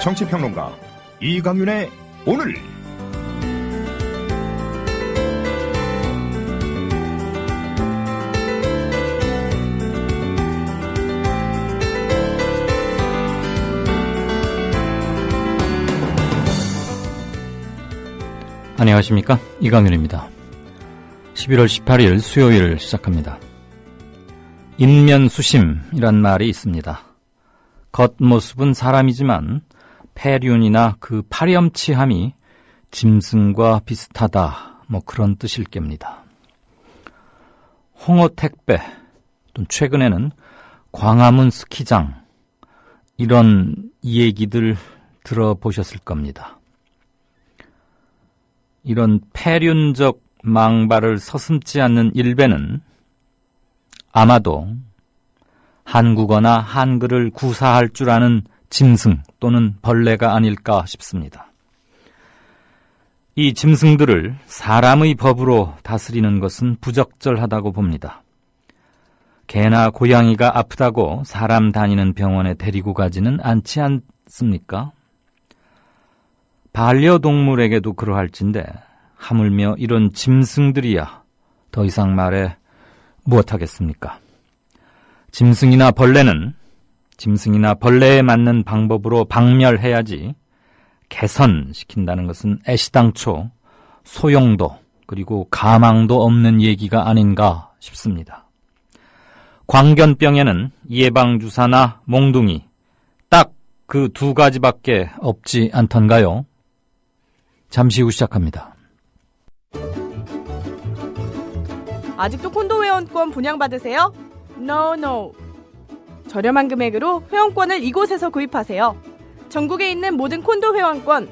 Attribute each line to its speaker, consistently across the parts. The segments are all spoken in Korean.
Speaker 1: 정치평론가 이강윤의 오늘.
Speaker 2: 안녕하십니까, 이강윤입니다. 11월 18일 수요일 시작합니다. 인면수심이란 말이 있습니다. 겉모습은 사람이지만 폐륜이나 그 파렴치함이 짐승과 비슷하다, 그런 뜻일 겁니다. 홍어택배, 또 최근에는 광화문 스키장, 이런 얘기들 들어보셨을 겁니다. 이런 폐륜적 망발을 서슴지 않는 일배는 아마도 한국어나 한글을 구사할 줄 아는 짐승 또는 벌레가 아닐까 싶습니다. 이 짐승들을 사람의 법으로 다스리는 것은 부적절하다고 봅니다. 개나 고양이가 아프다고 사람 다니는 병원에 데리고 가지는 않지 않습니까? 반려동물에게도 그러할진데 하물며 이런 짐승들이야 더 이상 말해 무엇하겠습니까? 짐승이나 벌레에 맞는 방법으로 박멸해야지 개선시킨다는 것은 애시당초 소용도 그리고 가망도 없는 얘기가 아닌가 싶습니다. 광견병에는 예방주사나 몽둥이 딱 그 두 가지밖에 없지 않던가요? 잠시 후 시작합니다.
Speaker 3: 아직도 콘도 회원권 분양받으세요? No. 저렴한 금액으로 회원권을 이곳에서 구입하세요. 전국에 있는 모든 콘도 회원권,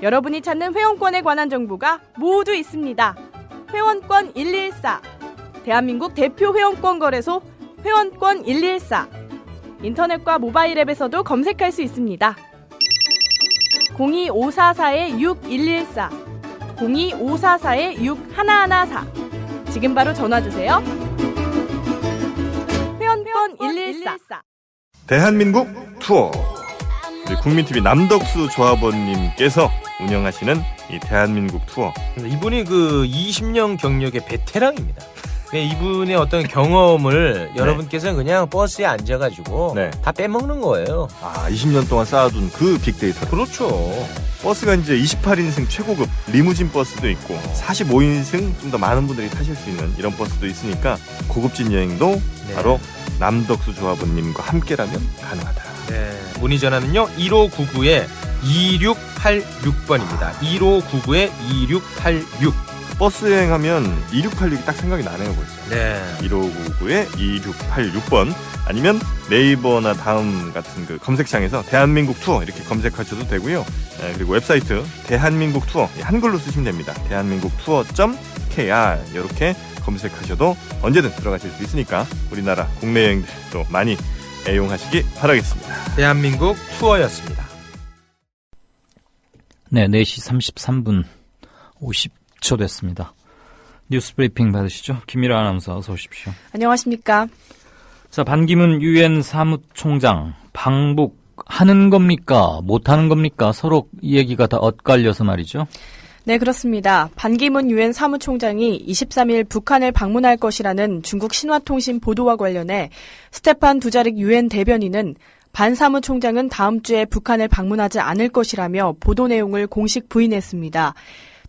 Speaker 3: 여러분이 찾는 회원권에 관한 정보가 모두 있습니다. 회원권 114, 대한민국 대표 회원권 거래소 회원권 114, 인터넷과 모바일 앱에서도 검색할 수 있습니다. 02544-6114, 02544-6114. 지금 바로 전화주세요. 회원권 114.
Speaker 4: 대한민국 투어. 우리 국민TV 남덕수 조합원님께서 운영하시는 이 대한민국 투어.
Speaker 5: 이분이 그 20년 경력의 베테랑입니다. 이분의 어떤 경험을 여러분께서는 그냥 버스에 앉아가지고 다 빼먹는 거예요.
Speaker 4: 20년 동안 쌓아둔 그 빅데이터.
Speaker 5: 그렇죠.
Speaker 4: 버스가 이제 28인승 최고급 리무진 버스도 있고 45인승 좀 더 많은 분들이 타실 수 있는 이런 버스도 있으니까 고급진 여행도 바로 남덕수 조합원님과 함께라면 가능하다.
Speaker 5: 문의 전화는요 1599-2686번입니다. 1599-2686.
Speaker 4: 버스 여행하면 2686이 딱 생각이 나네요, 벌써. 1599-2686번 아니면 네이버나 다음 같은 그 검색창에서 대한민국 투어 이렇게 검색하셔도 되고요. 그리고 웹사이트 대한민국 투어 한글로 쓰시면 됩니다. 대한민국 투어.kr 이렇게 검색하셔도 언제든 들어가실 수 있으니까 우리나라 국내 여행들 또 많이 애용하시기 바라겠습니다.
Speaker 5: 대한민국 투어였습니다.
Speaker 2: 네, 4시 33분 50초 됐습니다. 뉴스 브리핑 받으시죠? 김미라 아나운서 어서 오십시오.
Speaker 3: 안녕하십니까.
Speaker 2: 자, 반기문 유엔 사무총장 방북하는 겁니까? 못하는 겁니까? 서로 이 얘기가 다 엇갈려서 말이죠.
Speaker 3: 네, 그렇습니다. 반기문 유엔 사무총장이 23일 북한을 방문할 것이라는 중국 신화통신 보도와 관련해 스테판 두자릭 유엔 대변인은 반 사무총장은 다음 주에 북한을 방문하지 않을 것이라며 보도 내용을 공식 부인했습니다.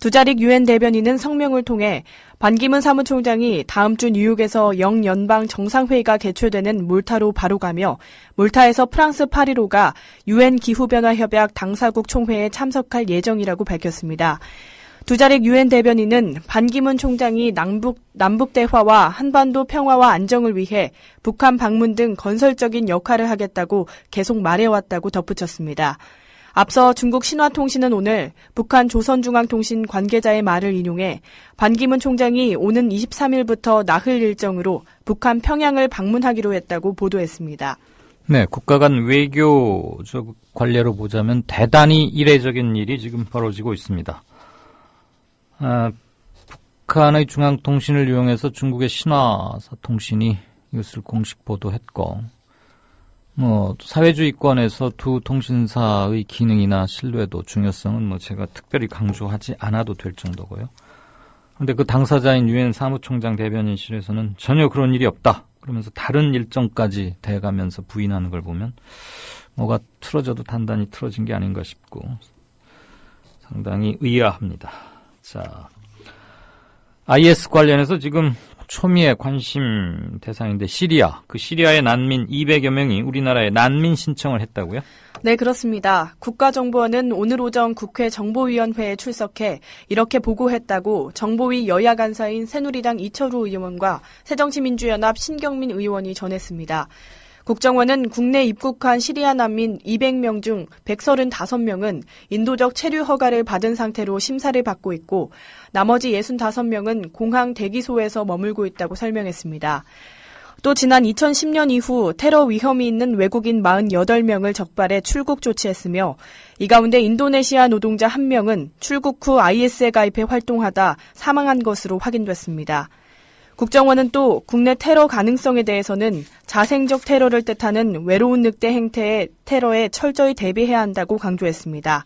Speaker 3: 두자릭 유엔 대변인은 성명을 통해 반기문 사무총장이 다음 주 뉴욕에서 영연방 정상회의가 개최되는 몰타로 바로 가며 몰타에서 프랑스 파리로가 유엔 기후변화협약 당사국 총회에 참석할 예정이라고 밝혔습니다. 두자릭 유엔 대변인은 반기문 총장이 남북 대화와 한반도 평화와 안정을 위해 북한 방문 등 건설적인 역할을 하겠다고 계속 말해왔다고 덧붙였습니다. 앞서 중국 신화통신은 오늘 북한 조선중앙통신 관계자의 말을 인용해 반기문 총장이 오는 23일부터 나흘 일정으로 북한 평양을 방문하기로 했다고 보도했습니다.
Speaker 2: 네, 국가 간 외교적 관례로 보자면 대단히 이례적인 일이 지금 벌어지고 있습니다. 북한의 중앙통신을 이용해서 중국의 신화사통신이 이것을 공식 보도했고 사회주의권에서 두 통신사의 기능이나 신뢰도 중요성은 제가 특별히 강조하지 않아도 될 정도고요. 그런데 그 당사자인 유엔 사무총장 대변인실에서는 전혀 그런 일이 없다. 그러면서 다른 일정까지 대가면서 부인하는 걸 보면 뭐가 틀어져도 단단히 틀어진 게 아닌가 싶고 상당히 의아합니다. 자, IS 관련해서 지금 초미의 관심 대상인데 시리아, 그 시리아의 난민 200여 명이 우리나라에 난민 신청을 했다고요?
Speaker 3: 네, 그렇습니다. 국가정보원은 오늘 오전 국회 정보위원회에 출석해 이렇게 보고했다고 정보위 여야 간사인 새누리당 이철우 의원과 새정치민주연합 신경민 의원이 전했습니다. 국정원은 국내 입국한 시리아 난민 200명 중 135명은 인도적 체류 허가를 받은 상태로 심사를 받고 있고 나머지 65명은 공항 대기소에서 머물고 있다고 설명했습니다. 또 지난 2010년 이후 테러 위험이 있는 외국인 48명을 적발해 출국 조치했으며 이 가운데 인도네시아 노동자 1명은 출국 후 IS에 가입해 활동하다 사망한 것으로 확인됐습니다. 국정원은 또 국내 테러 가능성에 대해서는 자생적 테러를 뜻하는 외로운 늑대 행태의 테러에 철저히 대비해야 한다고 강조했습니다.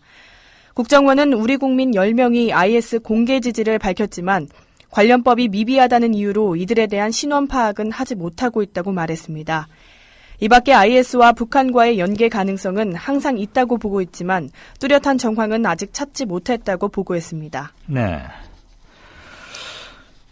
Speaker 3: 국정원은 우리 국민 10명이 IS 공개 지지를 밝혔지만 관련법이 미비하다는 이유로 이들에 대한 신원 파악은 하지 못하고 있다고 말했습니다. 이 밖에 IS와 북한과의 연계 가능성은 항상 있다고 보고 있지만 뚜렷한 정황은 아직 찾지 못했다고 보고했습니다.
Speaker 2: 네.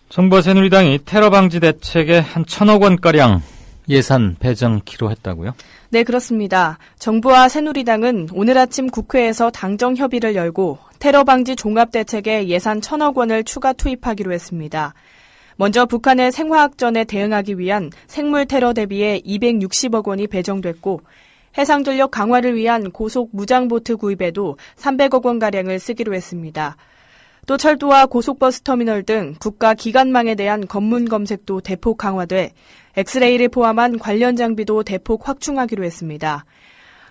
Speaker 2: 정부와 새누리당이 테러 방지 대책에 한 1,000억 원가량 예산 배정키로 했다고요?
Speaker 3: 네, 그렇습니다. 정부와 새누리당은 오늘 아침 국회에서 당정 협의를 열고 테러 방지 종합대책에 예산 1,000억 원을 추가 투입하기로 했습니다. 먼저 북한의 생화학전에 대응하기 위한 생물 테러 대비에 260억 원이 배정됐고 해상전력 강화를 위한 고속 무장보트 구입에도 300억 원가량을 쓰기로 했습니다. 또 철도와 고속버스 터미널 등 국가 기관망에 대한 검문 검색도 대폭 강화돼 엑스레이를 포함한 관련 장비도 대폭 확충하기로 했습니다.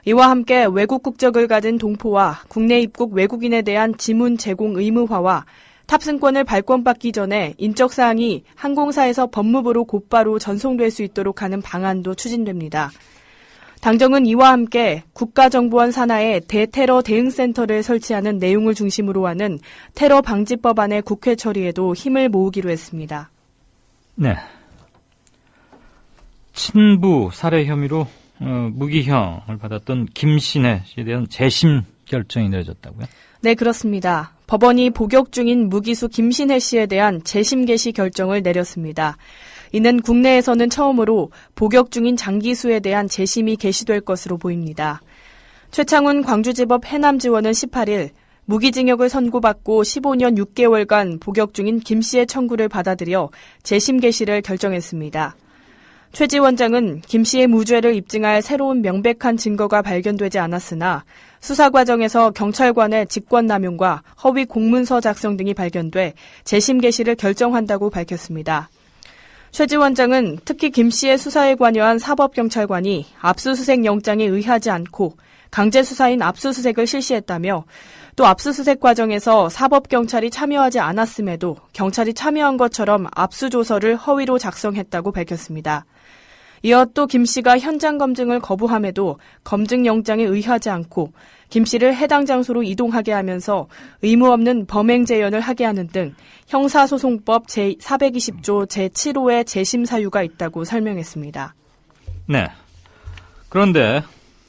Speaker 3: 이와 함께 외국 국적을 가진 동포와 국내 입국 외국인에 대한 지문 제공 의무화와 탑승권을 발권받기 전에 인적사항이 항공사에서 법무부로 곧바로 전송될 수 있도록 하는 방안도 추진됩니다. 당정은 이와 함께 국가정보원 산하에 대테러 대응센터를 설치하는 내용을 중심으로 하는 테러 방지법안의 국회 처리에도 힘을 모으기로 했습니다.
Speaker 2: 네. 친부 살해 혐의로 무기형을 받았던 김신혜 씨에 대한 재심 결정이 내려졌다고요?
Speaker 3: 네, 그렇습니다. 법원이 복역 중인 무기수 김신혜 씨에 대한 재심 개시 결정을 내렸습니다. 이는 국내에서는 처음으로 복역 중인 장기수에 대한 재심이 개시될 것으로 보입니다. 최창훈 광주지법 해남지원은 18일 무기징역을 선고받고 15년 6개월간 복역 중인 김 씨의 청구를 받아들여 재심 개시를 결정했습니다. 최 지원장은 김 씨의 무죄를 입증할 새로운 명백한 증거가 발견되지 않았으나 수사 과정에서 경찰관의 직권남용과 허위 공문서 작성 등이 발견돼 재심 개시를 결정한다고 밝혔습니다. 최 지원장은 특히 김 씨의 수사에 관여한 사법경찰관이 압수수색 영장에 의하지 않고 강제수사인 압수수색을 실시했다며 또 압수수색 과정에서 사법경찰이 참여하지 않았음에도 경찰이 참여한 것처럼 압수조서를 허위로 작성했다고 밝혔습니다. 이어 또 김 씨가 현장 검증을 거부함에도 검증 영장에 의하지 않고 김 씨를 해당 장소로 이동하게 하면서 의무 없는 범행 재연을 하게 하는 등 형사소송법 제420조 제7호의 재심 사유가 있다고 설명했습니다.
Speaker 2: 네. 그런데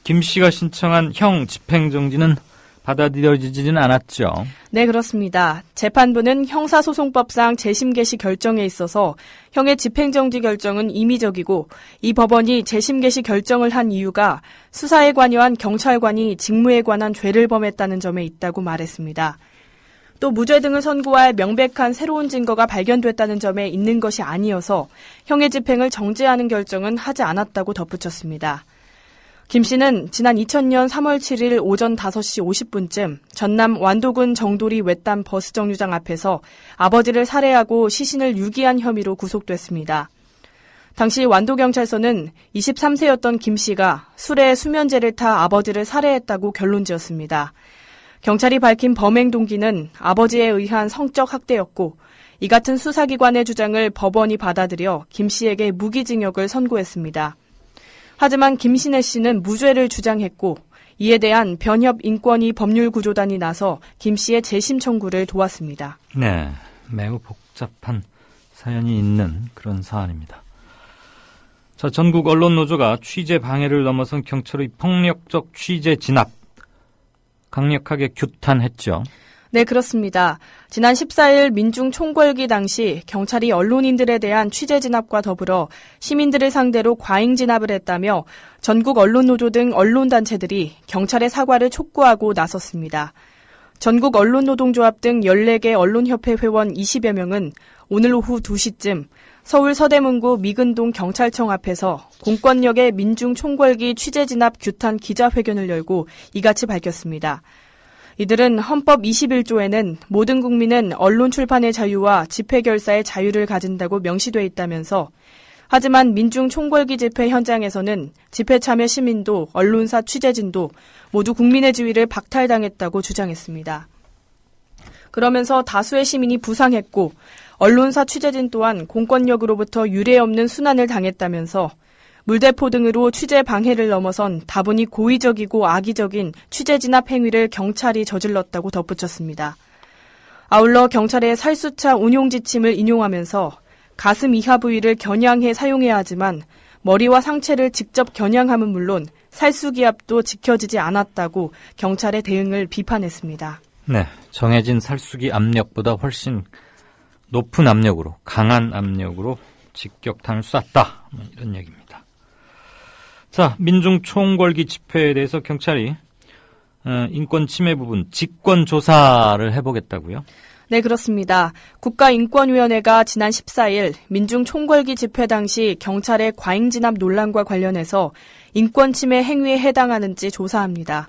Speaker 2: 김 씨가 신청한 형 집행정지는 받아들여지지는 않았죠.
Speaker 3: 네, 그렇습니다. 재판부는 형사소송법상 재심 개시 결정에 있어서 형의 집행정지 결정은 임의적이고 이 법원이 재심 개시 결정을 한 이유가 수사에 관여한 경찰관이 직무에 관한 죄를 범했다는 점에 있다고 말했습니다. 또 무죄 등을 선고할 명백한 새로운 증거가 발견됐다는 점에 있는 것이 아니어서 형의 집행을 정지하는 결정은 하지 않았다고 덧붙였습니다. 김 씨는 지난 2000년 3월 7일 오전 5시 50분쯤 전남 완도군 정도리 외딴 버스 정류장 앞에서 아버지를 살해하고 시신을 유기한 혐의로 구속됐습니다. 당시 완도경찰서는 23세였던 김 씨가 술에 수면제를 타 아버지를 살해했다고 결론지었습니다. 경찰이 밝힌 범행 동기는 아버지에 의한 성적 학대였고 이 같은 수사기관의 주장을 법원이 받아들여 김 씨에게 무기징역을 선고했습니다. 하지만 김신혜 씨는 무죄를 주장했고 이에 대한 변협 인권위 법률구조단이 나서 김 씨의 재심 청구를 도왔습니다.
Speaker 2: 네, 매우 복잡한 사연이 있는 그런 사안입니다. 자, 전국 언론노조가 취재 방해를 넘어선 경찰의 폭력적 취재 진압 강력하게 규탄했죠.
Speaker 3: 네, 그렇습니다. 지난 14일 민중 총궐기 당시 경찰이 언론인들에 대한 취재 진압과 더불어 시민들을 상대로 과잉 진압을 했다며 전국 언론노조 등 언론단체들이 경찰의 사과를 촉구하고 나섰습니다. 전국 언론노동조합 등 14개 언론협회 회원 20여 명은 오늘 오후 2시쯤 서울 서대문구 미근동 경찰청 앞에서 공권력의 민중 총궐기 취재 진압 규탄 기자회견을 열고 이같이 밝혔습니다. 이들은 헌법 21조에는 모든 국민은 언론 출판의 자유와 집회 결사의 자유를 가진다고 명시돼 있다면서 하지만 민중 총궐기 집회 현장에서는 집회 참여 시민도 언론사 취재진도 모두 국민의 지위를 박탈당했다고 주장했습니다. 그러면서 다수의 시민이 부상했고 언론사 취재진 또한 공권력으로부터 유례없는 순환을 당했다면서 물대포 등으로 취재 방해를 넘어선 다분히 고의적이고 악의적인 취재 진압 행위를 경찰이 저질렀다고 덧붙였습니다. 아울러 경찰의 살수차 운용 지침을 인용하면서 가슴 이하 부위를 겨냥해 사용해야 하지만 머리와 상체를 직접 겨냥함은 물론 살수기압도 지켜지지 않았다고 경찰의 대응을 비판했습니다.
Speaker 2: 네, 정해진 살수기 압력보다 훨씬 높은 압력으로, 강한 압력으로 직격탄을 쐈다. 이런 얘기입니다. 자, 민중 총궐기 집회에 대해서 경찰이 인권 침해 부분 직권 조사를 해보겠다고요?
Speaker 3: 네, 그렇습니다. 국가인권위원회가 지난 14일 민중 총궐기 집회 당시 경찰의 과잉 진압 논란과 관련해서 인권 침해 행위에 해당하는지 조사합니다.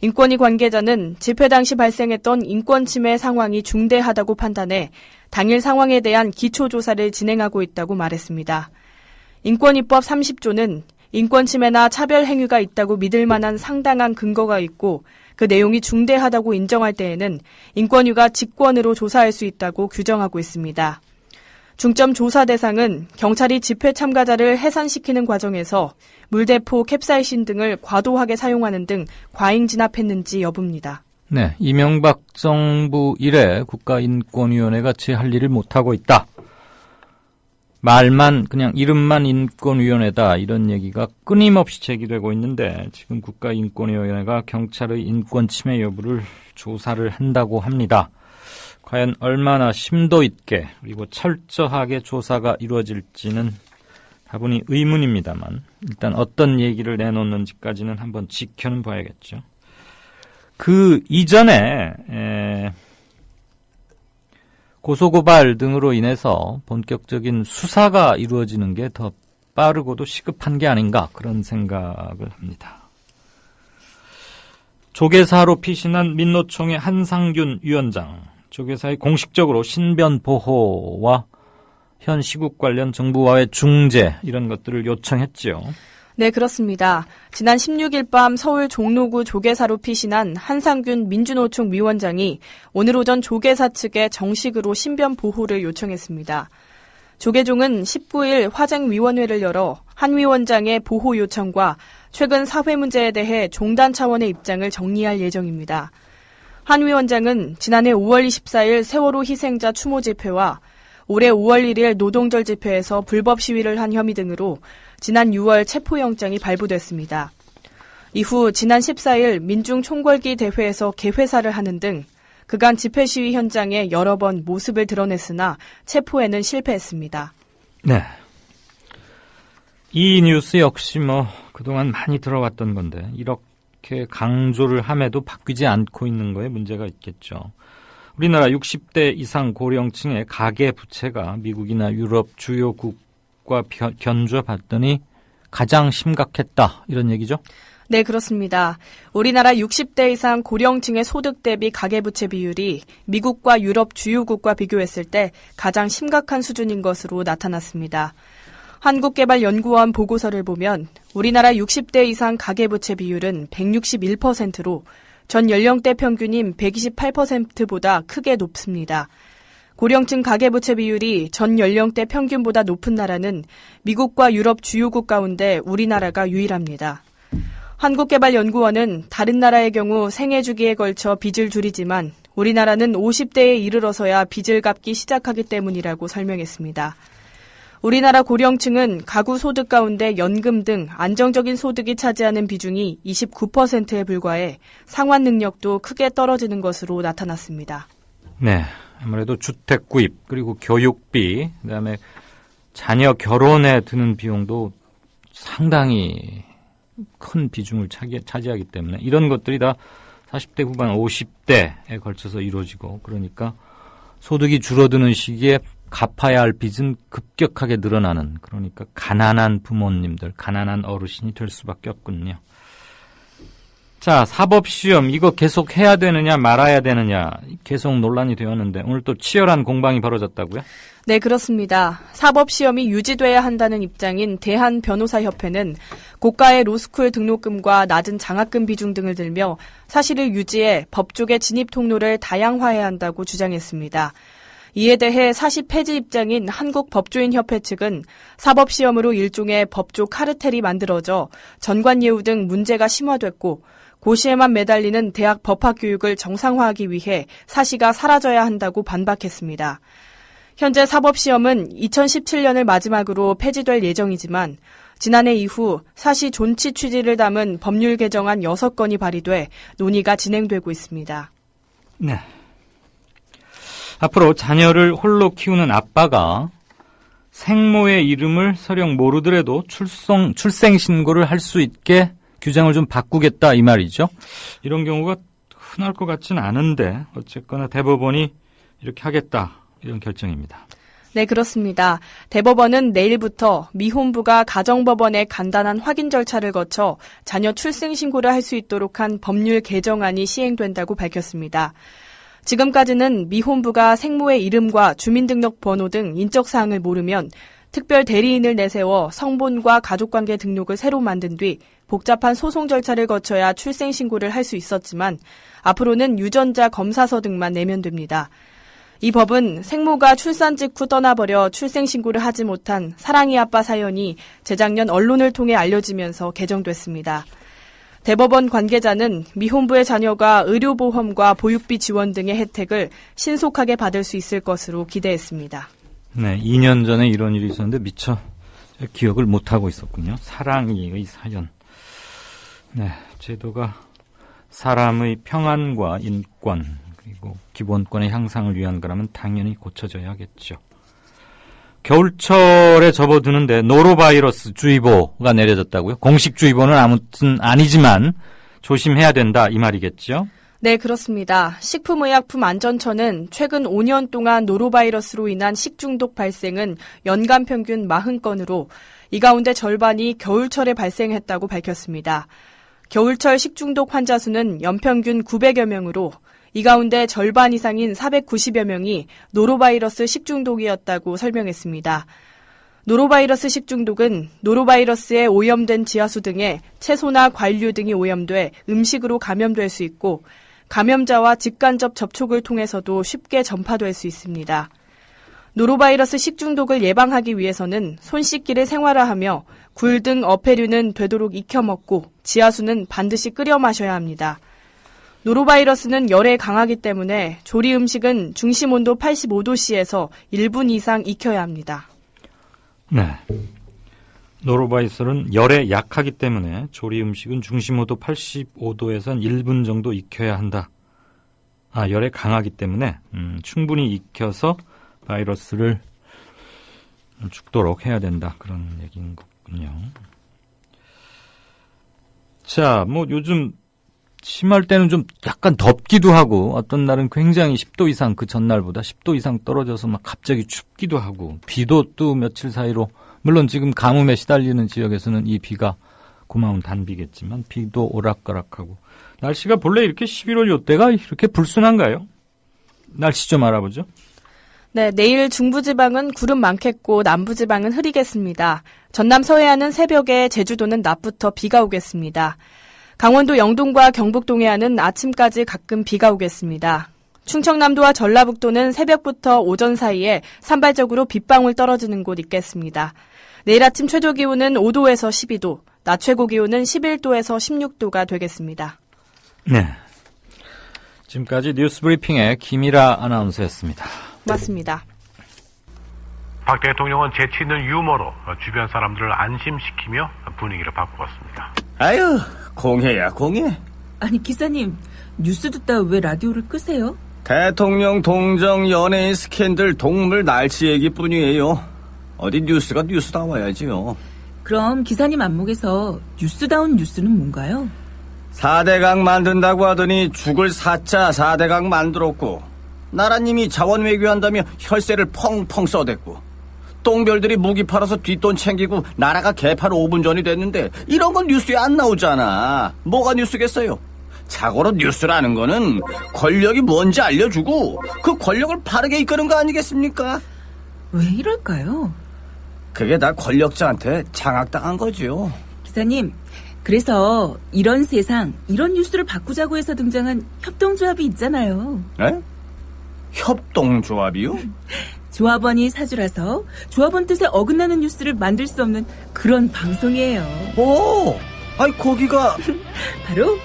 Speaker 3: 인권위 관계자는 집회 당시 발생했던 인권 침해 상황이 중대하다고 판단해 당일 상황에 대한 기초조사를 진행하고 있다고 말했습니다. 인권위법 30조는 인권 침해나 차별 행위가 있다고 믿을 만한 상당한 근거가 있고 그 내용이 중대하다고 인정할 때에는 인권위가 직권으로 조사할 수 있다고 규정하고 있습니다. 중점 조사 대상은 경찰이 집회 참가자를 해산시키는 과정에서 물대포, 캡사이신 등을 과도하게 사용하는 등 과잉 진압했는지 여부입니다.
Speaker 2: 네, 이명박 정부 이래 국가인권위원회가 제 할 일을 못하고 있다. 말만 그냥 이름만 인권위원회다 이런 얘기가 끊임없이 제기되고 있는데 지금 국가인권위원회가 경찰의 인권 침해 여부를 조사를 한다고 합니다. 과연 얼마나 심도 있게 그리고 철저하게 조사가 이루어질지는 다분히 의문입니다만 일단 어떤 얘기를 내놓는지까지는 한번 지켜는 봐야겠죠. 그 이전에 고소고발 등으로 인해서 본격적인 수사가 이루어지는 게 더 빠르고도 시급한 게 아닌가 그런 생각을 합니다. 조계사로 피신한 민노총의 한상균 위원장, 조계사의 공식적으로 신변 보호와 현 시국 관련 정부와의 중재 이런 것들을 요청했죠.
Speaker 3: 네, 그렇습니다. 지난 16일 밤 서울 종로구 조계사로 피신한 한상균 민주노총 위원장이 오늘 오전 조계사 측에 정식으로 신변 보호를 요청했습니다. 조계종은 19일 화쟁위원회를 열어 한 위원장의 보호 요청과 최근 사회 문제에 대해 종단 차원의 입장을 정리할 예정입니다. 한 위원장은 지난해 5월 24일 세월호 희생자 추모 집회와 올해 5월 1일 노동절 집회에서 불법 시위를 한 혐의 등으로 지난 6월 체포영장이 발부됐습니다. 이후 지난 14일 민중 총궐기 대회에서 개회사를 하는 등 그간 집회 시위 현장에 여러 번 모습을 드러냈으나 체포에는 실패했습니다.
Speaker 2: 네. 이 뉴스 역시 그동안 많이 들어왔던 건데 이렇게 강조를 함에도 바뀌지 않고 있는 거에 문제가 있겠죠. 우리나라 60대 이상 고령층의 가계 부채가 미국이나 유럽 주요국과 견주어봤더니 가장 심각했다 이런 얘기죠?
Speaker 3: 네, 그렇습니다. 우리나라 60대 이상 고령층의 소득 대비 가계부채 비율이 미국과 유럽 주요국과 비교했을 때 가장 심각한 수준인 것으로 나타났습니다. 한국개발연구원 보고서를 보면 우리나라 60대 이상 가계부채 비율은 161%로 전 연령대 평균인 128%보다 크게 높습니다. 고령층 가계부채 비율이 전 연령대 평균보다 높은 나라는 미국과 유럽 주요국 가운데 우리나라가 유일합니다. 한국개발연구원은 다른 나라의 경우 생애 주기에 걸쳐 빚을 줄이지만 우리나라는 50대에 이르러서야 빚을 갚기 시작하기 때문이라고 설명했습니다. 우리나라 고령층은 가구 소득 가운데 연금 등 안정적인 소득이 차지하는 비중이 29%에 불과해 상환 능력도 크게 떨어지는 것으로 나타났습니다.
Speaker 2: 네, 아무래도 주택 구입, 그리고 교육비, 그다음에 자녀 결혼에 드는 비용도 상당히 큰 비중을 차지하기 때문에 이런 것들이 다 40대 후반 50대에 걸쳐서 이루어지고, 그러니까 소득이 줄어드는 시기에 갚아야 할 빚은 급격하게 늘어나는, 그러니까 가난한 부모님들, 가난한 어르신이 될 수밖에 없군요. 자, 사법시험 이거 계속 해야 되느냐 말아야 되느냐 계속 논란이 되었는데 오늘 또 치열한 공방이 벌어졌다고요?
Speaker 3: 네, 그렇습니다. 사법시험이 유지돼야 한다는 입장인 대한변호사협회는 고가의 로스쿨 등록금과 낮은 장학금 비중 등을 들며 사실을 유지해 법조계 진입 통로를 다양화해야 한다고 주장했습니다. 이에 대해 사시 폐지 입장인 한국법조인협회 측은 사법시험으로 일종의 법조 카르텔이 만들어져 전관예우 등 문제가 심화됐고 고시에만 매달리는 대학 법학 교육을 정상화하기 위해 사시가 사라져야 한다고 반박했습니다. 현재 사법시험은 2017년을 마지막으로 폐지될 예정이지만 지난해 이후 사시 존치 취지를 담은 법률 개정안 6건이 발의돼 논의가 진행되고 있습니다.
Speaker 2: 네. 앞으로 자녀를 홀로 키우는 아빠가 생모의 이름을 설령 모르더라도 출생신고를 할 수 있게 규정을 좀 바꾸겠다 이 말이죠. 이런 경우가 흔할 것 같지는 않은데 어쨌거나 대법원이 이렇게 하겠다 이런 결정입니다.
Speaker 3: 네, 그렇습니다. 대법원은 내일부터 미혼부가 가정법원의 간단한 확인 절차를 거쳐 자녀 출생신고를 할 수 있도록 한 법률 개정안이 시행된다고 밝혔습니다. 지금까지는 미혼부가 생모의 이름과 주민등록번호 등 인적사항을 모르면 특별 대리인을 내세워 성본과 가족관계 등록을 새로 만든 뒤 복잡한 소송 절차를 거쳐야 출생신고를 할 수 있었지만 앞으로는 유전자 검사서 등만 내면 됩니다. 이 법은 생모가 출산 직후 떠나버려 출생신고를 하지 못한 사랑이 아빠 사연이 재작년 언론을 통해 알려지면서 개정됐습니다. 대법원 관계자는 미혼부의 자녀가 의료보험과 보육비 지원 등의 혜택을 신속하게 받을 수 있을 것으로 기대했습니다.
Speaker 2: 네, 2년 전에 이런 일이 있었는데 미처 기억을 못하고 있었군요. 사랑이의 사연. 네, 제도가 사람의 평안과 인권 그리고 기본권의 향상을 위한 거라면 당연히 고쳐져야겠죠. 겨울철에 접어드는데 노로바이러스 주의보가 내려졌다고요? 공식 주의보는 아무튼 아니지만 조심해야 된다 이 말이겠죠?
Speaker 3: 네, 그렇습니다. 식품의약품안전처는 최근 5년 동안 노로바이러스로 인한 식중독 발생은 연간 평균 40건으로 이 가운데 절반이 겨울철에 발생했다고 밝혔습니다. 겨울철 식중독 환자 수는 연평균 900여 명으로 이 가운데 절반 이상인 490여 명이 노로바이러스 식중독이었다고 설명했습니다. 노로바이러스 식중독은 노로바이러스에 오염된 지하수 등에 채소나 관류 등이 오염돼 음식으로 감염될 수 있고 감염자와 직간접 접촉을 통해서도 쉽게 전파될 수 있습니다. 노로바이러스 식중독을 예방하기 위해서는 손 씻기를 생활화하며 굴 등 어패류는 되도록 익혀 먹고 지하수는 반드시 끓여 마셔야 합니다. 노로바이러스는 열에 강하기 때문에 조리 음식은 중심 온도 85도씨에서 1분 이상 익혀야 합니다.
Speaker 2: 네. 노로바이러스는 열에 약하기 때문에 조리 음식은 중심 온도 85도에선 1분 정도 익혀야 한다. 열에 강하기 때문에 충분히 익혀서 바이러스를 죽도록 해야 된다. 그런 얘기인 거군요. 자, 요즘 심할 때는 좀 약간 덥기도 하고 어떤 날은 굉장히 10도 이상 그 전날보다 10도 이상 떨어져서 막 갑자기 춥기도 하고 비도 또 며칠 사이로 물론 지금 가뭄에 시달리는 지역에서는 이 비가 고마운 단비겠지만 비도 오락가락하고 날씨가 본래 이렇게 11월 요때가 이렇게 불순한가요? 날씨 좀 알아보죠.
Speaker 3: 네, 내일 중부지방은 구름 많겠고 남부지방은 흐리겠습니다. 전남 서해안은 새벽에 제주도는 낮부터 비가 오겠습니다. 강원도 영동과 경북 동해안은 아침까지 가끔 비가 오겠습니다. 충청남도와 전라북도는 새벽부터 오전 사이에 산발적으로 빗방울 떨어지는 곳 있겠습니다. 내일 아침 최저 기온은 5도에서 12도, 낮 최고 기온은 11도에서 16도가 되겠습니다.
Speaker 2: 네. 지금까지 뉴스 브리핑의 김일아 아나운서였습니다.
Speaker 3: 맞습니다.
Speaker 6: 박 대통령은 재치 있는 유머로 주변 사람들을 안심시키며 분위기를 바꾸었습니다.
Speaker 7: 아유, 공해야 공해.
Speaker 8: 아니 기사님, 뉴스 듣다 왜 라디오를 끄세요?
Speaker 7: 대통령 동정 연예인 스캔들 동물 날씨 얘기뿐이에요. 어디 뉴스가 뉴스다워야지요.
Speaker 8: 그럼 기사님 안목에서 뉴스다운 뉴스는 뭔가요?
Speaker 7: 4대강 만든다고 하더니 죽을 4차 4대강 만들었고, 나라님이 자원 외교한다며 혈세를 펑펑 써댔고, 똥별들이 무기 팔아서 뒷돈 챙기고 나라가 개판 5분 전이 됐는데 이런 건 뉴스에 안 나오잖아. 뭐가 뉴스겠어요? 자고로 뉴스라는 거는 권력이 뭔지 알려주고 그 권력을 바르게 이끄는 거 아니겠습니까?
Speaker 8: 왜 이럴까요?
Speaker 7: 그게 다 권력자한테 장악당한 거죠.
Speaker 8: 기사님, 그래서 이런 세상, 이런 뉴스를 바꾸자고 해서 등장한 협동조합이 있잖아요.
Speaker 7: 에? 협동조합이요?
Speaker 8: 조합원이 사주라서 조합원 뜻에 어긋나는 뉴스를 만들 수 없는 그런 방송이에요.
Speaker 7: 오! 아니 거기가
Speaker 8: 바로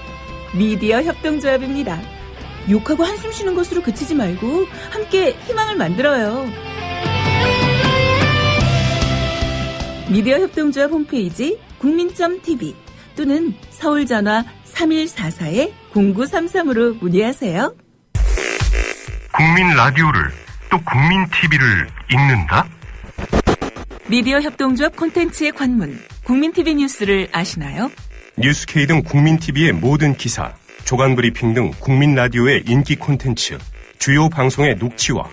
Speaker 8: 미디어 협동조합입니다. 욕하고 한숨 쉬는 것으로 그치지 말고 함께 희망을 만들어요. 미디어 협동조합 홈페이지 국민.tv 또는 서울전화 3144-0933으로 문의하세요.
Speaker 6: 국민 라디오를 또 국민 TV를 읽는다?
Speaker 8: 미디어 협동조합 콘텐츠의 관문, 국민TV 뉴스를 아시나요?
Speaker 9: 뉴스K 등 국민TV의 모든 기사, 조간브리핑 등 국민 라디오의 인기 콘텐츠, 주요 방송의 녹취와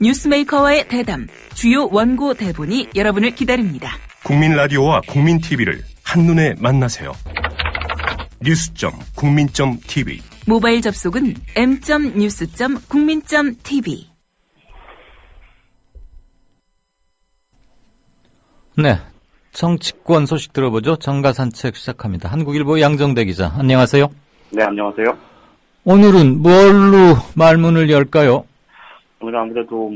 Speaker 8: 뉴스메이커와의 대담, 주요 원고 대본이 여러분을 기다립니다.
Speaker 9: 국민 라디오와 국민 TV를 한눈에 만나세요. news.국민.tv
Speaker 8: 모바일 접속은 m.news.국민.tv.
Speaker 2: 네. 정치권 소식 들어보죠. 정가 산책 시작합니다. 한국일보 양정대 기자, 안녕하세요.
Speaker 10: 네, 안녕하세요.
Speaker 2: 오늘은 뭘로 말문을 열까요?
Speaker 10: 오늘 아무래도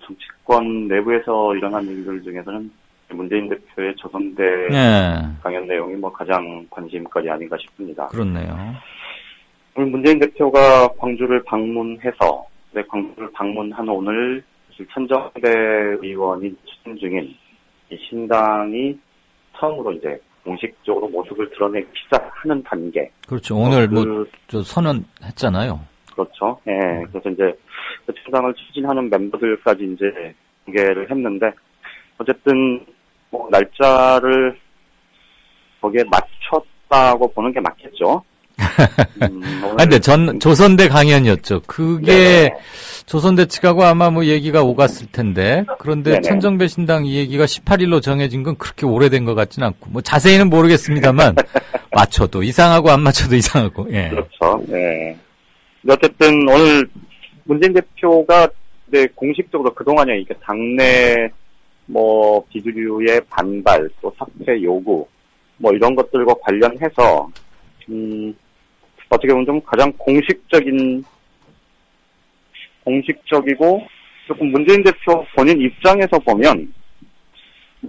Speaker 10: 정치권 내부에서 일어난 일들 중에서는 문재인 대표의 조선대 강연 내용이 가장 관심거리 아닌가 싶습니다.
Speaker 2: 그렇네요.
Speaker 10: 오늘 문재인 대표가 광주를 방문해서, 광주를 방문한 오늘 천정배 의원이 추진 중인 이 신당이 처음으로 이제 공식적으로 모습을 드러내기 시작하는 단계.
Speaker 2: 그렇죠. 오늘 선언했잖아요.
Speaker 10: 그렇죠. 예. 그래서 이제 그 신당을 추진하는 멤버들까지 이제 공개를 했는데, 어쨌든 날짜를 거기에 맞췄다고 보는 게 맞겠죠.
Speaker 2: 근데 조선대 강연이었죠. 그게 조선대 측하고 아마 얘기가 오갔을 텐데, 그런데
Speaker 10: 네네.
Speaker 2: 천정배 신당 이 얘기가 18일로 정해진 건 그렇게 오래된 것 같진 않고, 자세히는 모르겠습니다만 맞춰도 이상하고 안 맞춰도 이상하고. 예.
Speaker 10: 그렇죠. 예. 어쨌든 오늘 문재인 대표가 공식적으로 그동안에 이게 당내 비주류의 반발, 또 사퇴 요구, 이런 것들과 관련해서, 어떻게 보면 좀 가장 공식적이고, 조금 문재인 대표 본인 입장에서 보면,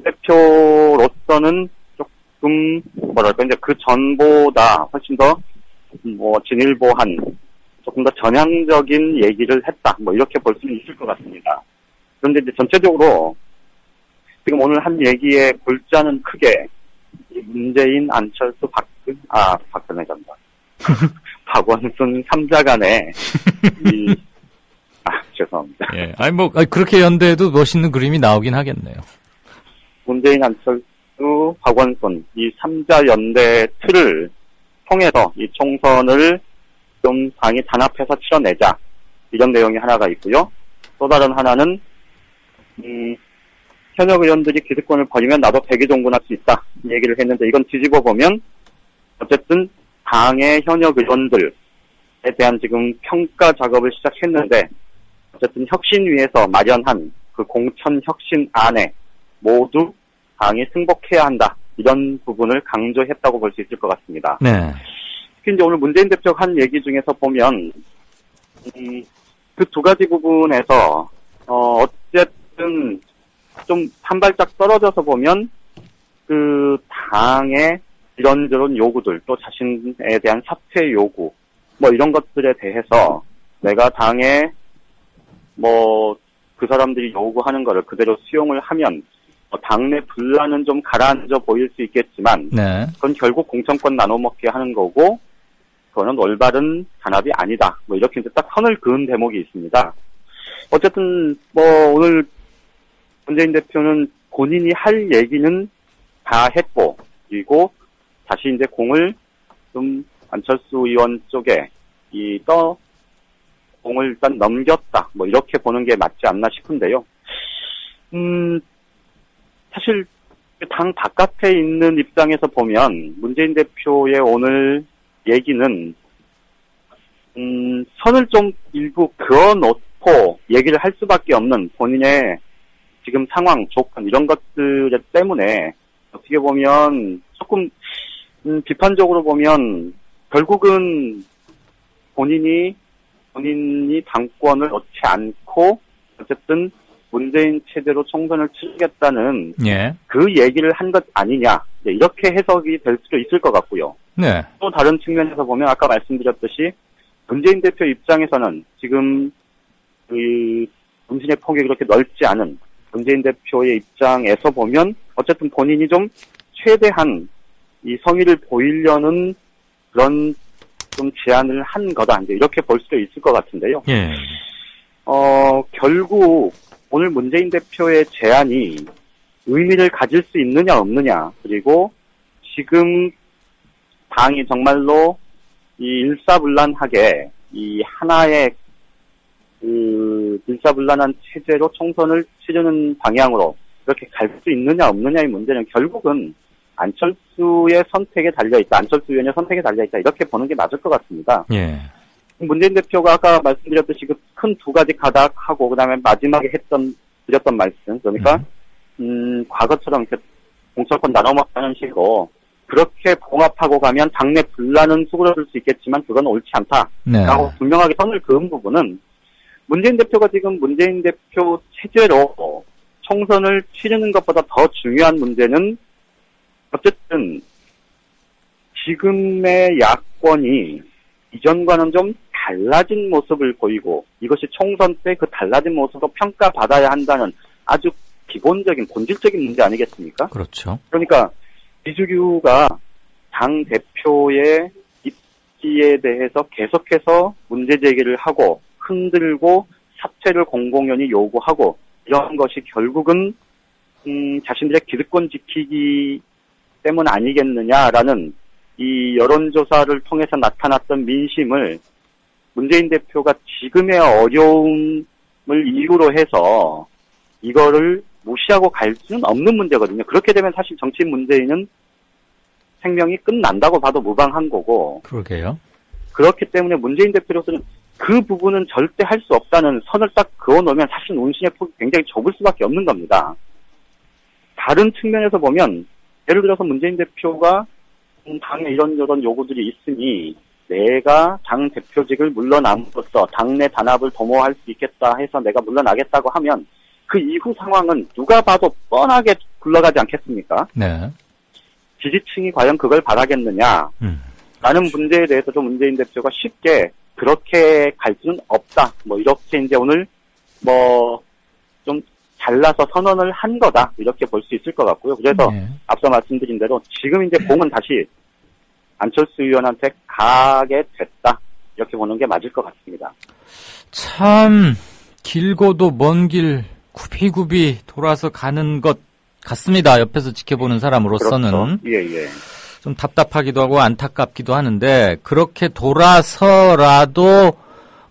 Speaker 10: 대표로서는 조금, 이제 그 전보다 훨씬 더, 진일보한, 조금 더 전향적인 얘기를 했다, 이렇게 볼 수는 있을 것 같습니다. 그런데 이제 전체적으로, 지금 오늘 한 얘기의 골자는 크게 문재인, 안철수, 박근혜 전다. 박원순 3자 간의 죄송합니다.
Speaker 2: 예. 그렇게 연대해도 멋있는 그림이 나오긴 하겠네요.
Speaker 10: 문재인, 안철수, 박원순 이 3자 연대 틀을 통해서 이 총선을 좀 당이 단합해서 치러내자. 이런 내용이 하나가 있고요. 또 다른 하나는 현역 의원들이 기득권을 버리면 나도 대기종군할 수 있다. 이 얘기를 했는데, 이건 뒤집어 보면 어쨌든 당의 현역 의원들에 대한 지금 평가 작업을 시작했는데, 어쨌든 혁신위에서 마련한 그 공천 혁신안에 모두 당이 승복해야 한다. 이런 부분을 강조했다고 볼 수 있을 것 같습니다.
Speaker 2: 네.
Speaker 10: 특히 이제 오늘 문재인 대표가 한 얘기 중에서 보면, 그 두 가지 부분에서 어쨌든 좀 한 발짝 떨어져서 보면 그 당의 이런저런 요구들, 또 자신에 대한 사퇴 요구, 뭐 이런 것들에 대해서 내가 당에 뭐 그 사람들이 요구하는 거를 그대로 수용을 하면 당내 분란은 좀 가라앉아 보일 수 있겠지만
Speaker 2: 네.
Speaker 10: 그건 결국 공천권 나눠먹게 하는 거고 그거는 올바른 단합이 아니다. 뭐 이렇게 이제 딱 선을 그은 대목이 있습니다. 어쨌든 뭐 오늘 문재인 대표는 본인이 할 얘기는 다 했고 그리고 다시 이제 공을 좀 안철수 의원 쪽에 공을 일단 넘겼다. 뭐 이렇게 보는 게 맞지 않나 싶은데요. 사실 당 바깥에 있는 입장에서 보면 문재인 대표의 오늘 얘기는 선을 좀 일부 그어놓고 얘기를 할 수밖에 없는 본인의 지금 상황, 조건 이런 것들 때문에 어떻게 보면 조금 비판적으로 보면 결국은 본인이 당권을 얻지 않고 어쨌든 문재인 체제로 총선을 치르겠다는
Speaker 2: 예.
Speaker 10: 그 얘기를 한 것 아니냐 이렇게 해석이 될 수도 있을 것 같고요.
Speaker 2: 네.
Speaker 10: 또 다른 측면에서 보면 아까 말씀드렸듯이 문재인 대표 입장에서는 지금 그 문신의 폭이 그렇게 넓지 않은 문재인 대표의 입장에서 보면 어쨌든 본인이 좀 최대한 이 성의를 보이려는 그런 좀 제안을 한 거다. 이제 이렇게 볼 수도 있을 것 같은데요.
Speaker 2: 예.
Speaker 10: 결국 오늘 문재인 대표의 제안이 의미를 가질 수 있느냐 없느냐 그리고 지금 당이 정말로 이 일사불란하게 이 하나의 그 일사불란한 체제로 총선을 치르는 방향으로 이렇게 갈 수 있느냐 없느냐의 문제는 결국은 안철수의 선택에 달려있다. 안철수 의원의 선택에 달려있다. 이렇게 보는 게 맞을 것 같습니다.
Speaker 2: 예.
Speaker 10: 문재인 대표가 아까 말씀드렸듯이 그 큰 두 가지 가닥하고 그다음에 마지막에 드렸던 말씀 그러니까 과거처럼 이렇게 공천권 나눠먹자는 식으로 그렇게 봉합하고 가면 당내 분란은 수그러들 수 있겠지만 그건 옳지 않다라고
Speaker 2: 네.
Speaker 10: 분명하게 선을 그은 부분은 문재인 대표가 지금 문재인 대표 체제로 총선을 치르는 것보다 더 중요한 문제는 어쨌든 지금의 야권이 이전과는 좀 달라진 모습을 보이고 이것이 총선 때 그 달라진 모습으로 평가받아야 한다는 아주 기본적인 본질적인 문제 아니겠습니까?
Speaker 2: 그렇죠.
Speaker 10: 그러니까 이주규가 당 대표의 입지에 대해서 계속해서 문제 제기를 하고 흔들고 사퇴를 공공연히 요구하고 이런 것이 결국은 자신들의 기득권 지키기 때문 아니겠느냐라는 이 여론조사를 통해서 나타났던 민심을 문재인 대표가 지금의 어려움을 이유로 해서 이거를 무시하고 갈 수는 없는 문제거든요. 그렇게 되면 사실 정치인 문재인은 생명이 끝난다고 봐도 무방한 거고.
Speaker 2: 그러게요.
Speaker 10: 그렇기 때문에 문재인 대표로서는 그 부분은 절대 할 수 없다는 선을 딱 그어놓으면 사실 운신의 폭이 굉장히 좁을 수밖에 없는 겁니다. 다른 측면에서 보면 예를 들어서 문재인 대표가 당에 이런저런 요구들이 있으니 내가 당 대표직을 물러남으로써 당내 단합을 도모할 수 있겠다 해서 내가 물러나겠다고 하면 그 이후 상황은 누가 봐도 뻔하게 굴러가지 않겠습니까?
Speaker 2: 네.
Speaker 10: 지지층이 과연 그걸 바라겠느냐? 라는 문제에 대해서도 문재인 대표가 쉽게 그렇게 갈 수는 없다. 뭐 이렇게 이제 오늘 뭐 좀 잘라서 선언을 한 거다. 이렇게 볼 수 있을 것 같고요. 그래서 앞서 말씀드린 대로 지금 이제 공은 다시 안철수 의원한테 가게 됐다. 이렇게 보는 게 맞을 것 같습니다.
Speaker 2: 참 길고도 먼 길 굽이굽이 돌아서 가는 것 같습니다. 옆에서 지켜보는 사람으로서는.
Speaker 10: 그렇죠. 예.
Speaker 2: 좀 답답하기도 하고 안타깝기도 하는데 그렇게 돌아서라도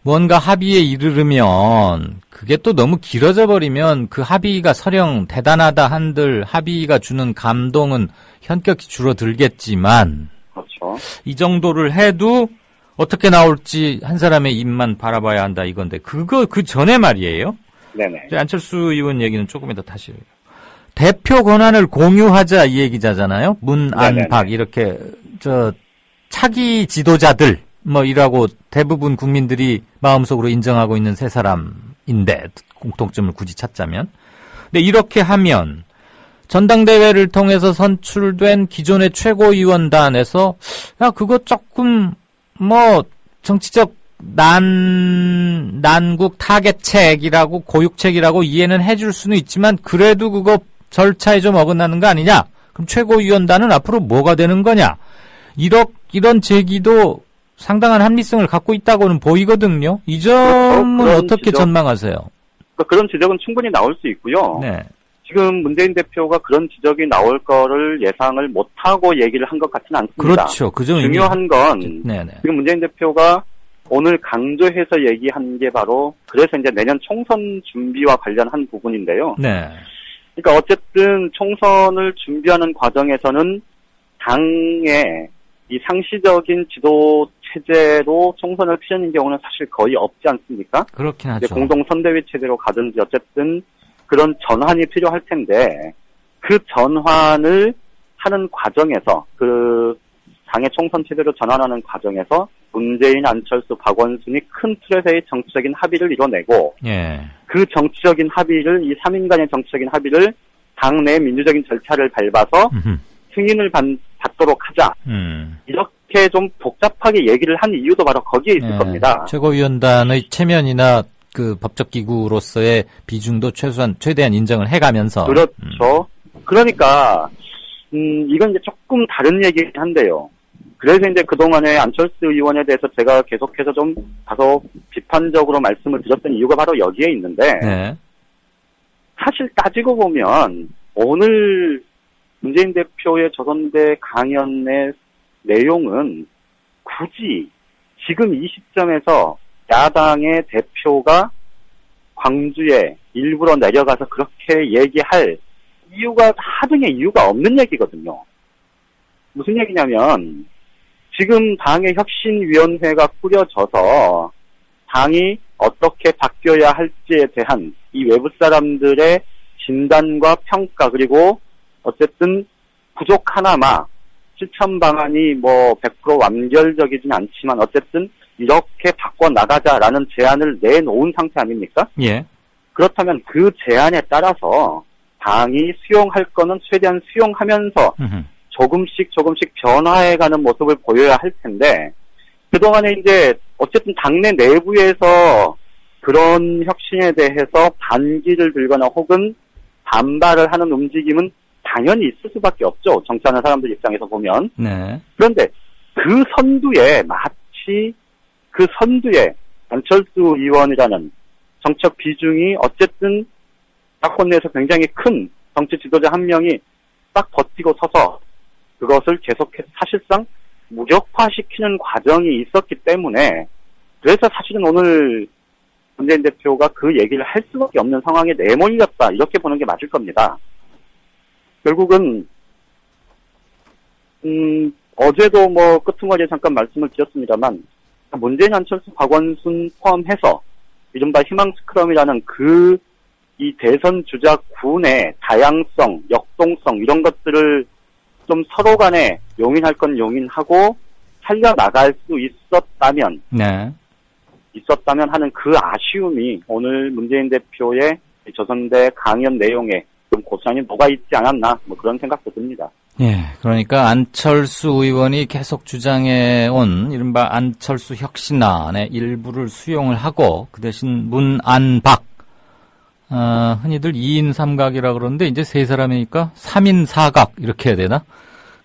Speaker 2: 뭔가 합의에 이르르면 그게 또 너무 길어져 버리면 그 합의가 설령 대단하다 한들 합의가 주는 감동은 현격히 줄어들겠지만
Speaker 10: 그렇죠.
Speaker 2: 이 정도를 해도 어떻게 나올지 한 사람의 입만 바라봐야 한다 이건데 그 전에 말이에요.
Speaker 10: 네네.
Speaker 2: 안철수 의원 얘기는 조금 이따 다시 대표 권한을 공유하자 이 얘기잖아요. 문, 안, 박 이렇게 차기 지도자들 뭐 이라고 대부분 국민들이 마음속으로 인정하고 있는 세 사람인데 공통점을 굳이 찾자면. 근데 이렇게 하면 전당대회를 통해서 선출된 기존의 최고위원단에서 야 그거 조금 뭐 정치적 난국 타겟책이라고 고육책이라고 이해는 해줄 수는 있지만 그래도 그거 절차에 좀 어긋나는 거 아니냐? 그럼 최고위원단은 앞으로 뭐가 되는 거냐? 이런 제기도 상당한 합리성을 갖고 있다고는 보이거든요. 이 점은 어떻게 전망하세요?
Speaker 10: 그런 지적은 충분히 나올 수 있고요.
Speaker 2: 네.
Speaker 10: 지금 문재인 대표가 그런 지적이 나올 거를 예상을 못하고 얘기를 한 것 같지는 않습니다.
Speaker 2: 그렇죠. 그 점이
Speaker 10: 중요한 건
Speaker 2: 네네.
Speaker 10: 지금 문재인 대표가 오늘 강조해서 얘기한 게 바로 그래서 이제 내년 총선 준비와 관련한 부분인데요.
Speaker 2: 네.
Speaker 10: 그러니까 어쨌든 총선을 준비하는 과정에서는 당의 이 상시적인 지도 체제로 총선을 치르는 경우는 사실 거의 없지 않습니까?
Speaker 2: 그렇긴 하죠.
Speaker 10: 공동 선대위 체제로 가든지 어쨌든 그런 전환이 필요할 텐데 그 전환을 하는 과정에서 그 당의 총선 체제로 전환하는 과정에서 문재인, 안철수, 박원순이 큰 틀에서의 정치적인 합의를 이뤄내고
Speaker 2: 예.
Speaker 10: 그 정치적인 합의를 이 3인간의 정치적인 합의를 당내 민주적인 절차를 밟아서 승인을 받도록 하자. 이렇게 좀 복잡하게 얘기를 한 이유도 바로 거기에 있을 겁니다.
Speaker 2: 최고위원단의 체면이나 그 법적 기구로서의 비중도 최대한 인정을 해가면서.
Speaker 10: 그렇죠. 그러니까 이건 이제 조금 다른 얘기긴 한데요. 그래서 이제 그동안에 안철수 의원에 대해서 제가 계속해서 좀 다소 비판적으로 말씀을 드렸던 이유가 바로 여기에 있는데
Speaker 2: 네.
Speaker 10: 사실 따지고 보면 오늘 문재인 대표의 조선대 강연의 내용은 굳이 지금 이 시점에서 야당의 대표가 광주에 일부러 내려가서 그렇게 얘기할 이유가 하등의 이유가 없는 얘기거든요. 무슨 얘기냐면 지금 당의 혁신위원회가 꾸려져서 당이 어떻게 바뀌어야 할지에 대한 이 외부 사람들의 진단과 평가 그리고 어쨌든 부족 하나마 실천 방안이 뭐 100% 완결적이진 않지만 어쨌든 이렇게 바꿔나가자라는 제안을 내놓은 상태 아닙니까?
Speaker 2: 예.
Speaker 10: 그렇다면 그 제안에 따라서 당이 수용할 거는 최대한 수용하면서 조금씩 변화해가는 모습을 보여야 할 텐데 그동안에 이제 어쨌든 당내 내부에서 그런 혁신에 대해서 반기를 들거나 혹은 반발을 하는 움직임은 당연히 있을 수밖에 없죠. 정치하는 사람들 입장에서 보면.
Speaker 2: 네.
Speaker 10: 그런데 그 선두에 마치 그 선두에 안철수 의원이라는 정책 비중이 어쨌든 당권 내에서 굉장히 큰 정치 지도자 한 명이 딱 버티고 서서 그것을 계속해서 사실상 무력화시키는 과정이 있었기 때문에 그래서 사실은 오늘 문재인 대표가 그 얘기를 할 수밖에 없는 상황에 내몰렸다 이렇게 보는 게 맞을 겁니다. 결국은 어제도 뭐 끄트머리에 잠깐 말씀을 드렸습니다만 문재인, 안철수, 박원순 포함해서 이른바 희망 스크럼이라는 그 이 대선 주자군의 다양성, 역동성 이런 것들을 좀 서로 간에 용인할 건 용인하고 살려나갈 수 있었다면 하는 그 아쉬움이 오늘 문재인 대표의 조선대 강연 내용에 좀 고스란히 녹아있지 않았나 뭐 그런 생각도 듭니다.
Speaker 2: 예, 그러니까 안철수 의원이 계속 주장해온 이른바 안철수 혁신안의 일부를 수용을 하고 그 대신 문안박 흔히들 2인 3각이라 그러는데 이제 세 사람이니까 3인 4각 이렇게 해야 되나?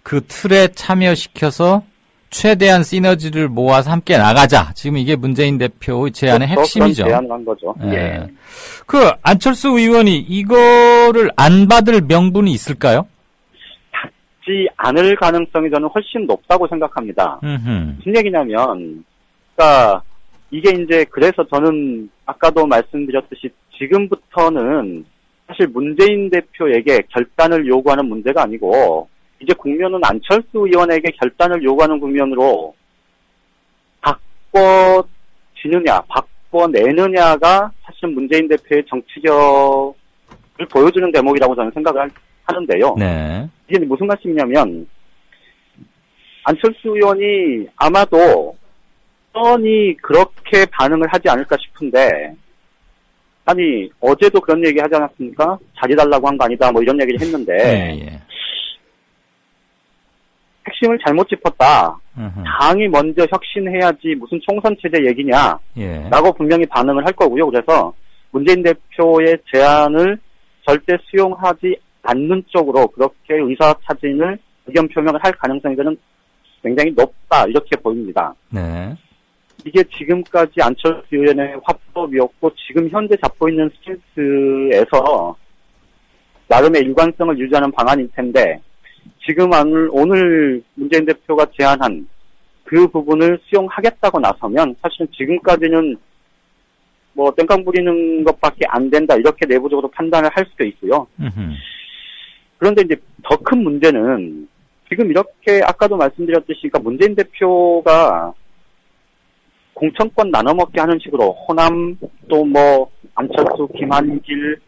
Speaker 2: 그 틀에 참여시켜서 최대한 시너지를 모아서 함께 나가자. 지금 이게 문재인 대표의 제안의 핵심이죠.
Speaker 10: 그런 제안을 한 거죠.
Speaker 2: 예. 그 안철수 의원이 이거를 안 받을 명분이 있을까요?
Speaker 10: 받지 않을 가능성이 저는 훨씬 높다고 생각합니다. 무슨 얘기냐면, 그러니까 이게 이제 그래서 저는 아까도 말씀드렸듯이 지금부터는 사실 문재인 대표에게 결단을 요구하는 문제가 아니고 이제 국면은 안철수 의원에게 결단을 요구하는 국면으로 바꿔지느냐, 바꿔내느냐가 사실 문재인 대표의 정치력을 보여주는 대목이라고 저는 생각을 하는데요.
Speaker 2: 네.
Speaker 10: 이게 무슨 말씀이냐면 안철수 의원이 아마도 여전히 그렇게 반응을 하지 않을까 싶은데, 아니, 어제도 그런 얘기 하지 않았습니까? 자리 달라고 한 거 아니다, 뭐 이런 얘기를 했는데, 핵심을 잘못 짚었다. 당이 먼저 혁신해야지 무슨 총선체제 얘기냐, 라고 분명히 반응을 할 거고요. 그래서 문재인 대표의 제안을 절대 수용하지 않는 쪽으로 그렇게 의사타진을 의견 표명을 할 가능성이 저는 굉장히 높다, 이렇게 보입니다.
Speaker 2: 네.
Speaker 10: 이게 지금까지 안철수 의원의 화법이었고 지금 현재 잡고 있는 스탠스에서 나름의 일관성을 유지하는 방안일 텐데, 지금 오늘 문재인 대표가 제안한 그 부분을 수용하겠다고 나서면 사실은 지금까지는 뭐 땡깡 부리는 것밖에 안 된다, 이렇게 내부적으로 판단을 할 수도 있고요. 그런데 이제 더 큰 문제는 지금 이렇게 아까도 말씀드렸듯이, 그러니까 문재인 대표가 공천권 나눠먹게 하는 식으로 호남 또 뭐 안철수, 김한길,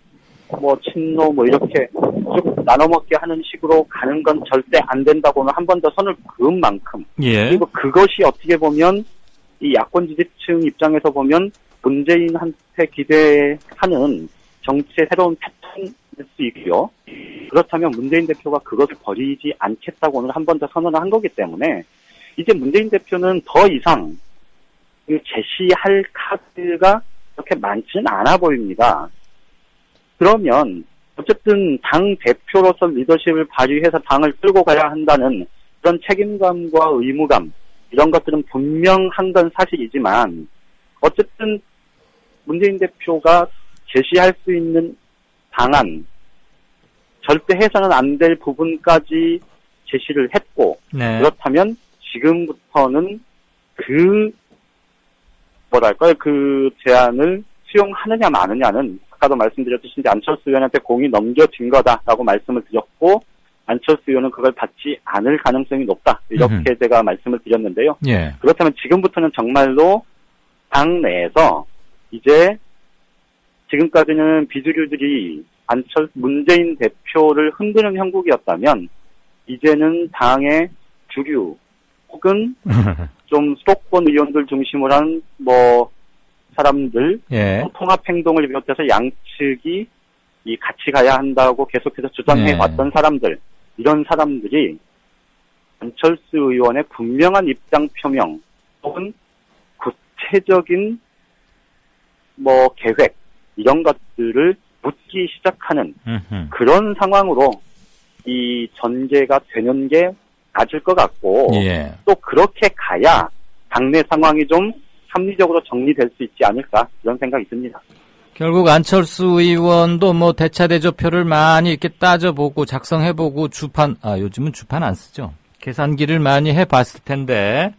Speaker 10: 뭐 친노 뭐 이렇게 쭉 나눠먹게 하는 식으로 가는 건 절대 안 된다고는 한 번 더 선을 그은 만큼, 그리고 그것이 어떻게 보면 이 야권 지지층 입장에서 보면 문재인한테 기대하는 정치의 새로운 패턴일 수 있고요. 그렇다면 문재인 대표가 그것을 버리지 않겠다고 오늘 한 번 더 선언을 한 거기 때문에 이제 문재인 대표는 더 이상 제시할 카드가 그렇게 많지는 않아 보입니다. 그러면 어쨌든 당 대표로서 리더십을 발휘해서 당을 끌고 가야 한다는 그런 책임감과 의무감, 이런 것들은 분명한 건 사실이지만, 어쨌든 문재인 대표가 제시할 수 있는 방안, 절대 해서는 안 될 부분까지 제시를 했고, 그렇다면 지금부터는 그 제안을 수용하느냐 마느냐는 아까도 말씀드렸듯이 이제 안철수 의원한테 공이 넘겨진 거다라고 말씀을 드렸고, 안철수 의원은 그걸 받지 않을 가능성이 높다, 이렇게 제가 말씀을 드렸는데요. 그렇다면 지금부터는 정말로 당 내에서 이제 지금까지는 비주류들이 문재인 대표를 흔드는 형국이었다면, 이제는 당의 주류 혹은 좀 수도권 의원들 중심으로 한 사람들, 통합 행동을 비롯해서 양측이 같이 가야 한다고 계속해서 주장해 왔던 사람들, 이런 사람들이 안철수 의원의 분명한 입장 표명 혹은 구체적인 계획, 이런 것들을 묻기 시작하는 그런 상황으로 이 전개가 되는 게 맞을 것 같고, 또 그렇게 가야 당내 상황이 좀 합리적으로 정리될 수 있지 않을까, 이런 생각이 듭니다.
Speaker 2: 결국 안철수 의원도 대차대조표를 많이 이렇게 따져보고 작성해보고 요즘은 주판 안 쓰죠. 계산기를 많이 해봤을 텐데,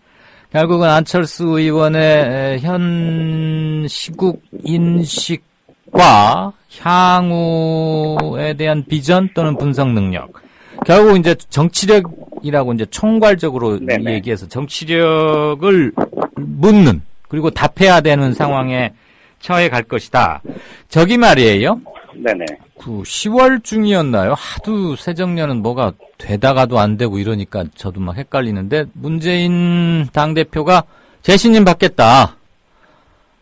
Speaker 2: 결국은 안철수 의원의 현 시국 인식과 향후에 대한 비전 또는 분석 능력, 결국 이제 정치력이라고 이제 총괄적으로 얘기해서 정치력을 묻는, 그리고 답해야 되는 상황에 처해 갈 것이다. 저기 말이에요.
Speaker 10: 네네.
Speaker 2: 10월 중이었나요? 하도 새정년은 뭐가 되다가도 안 되고 이러니까 저도 막 헷갈리는데, 문재인 당대표가 재신임 받겠다.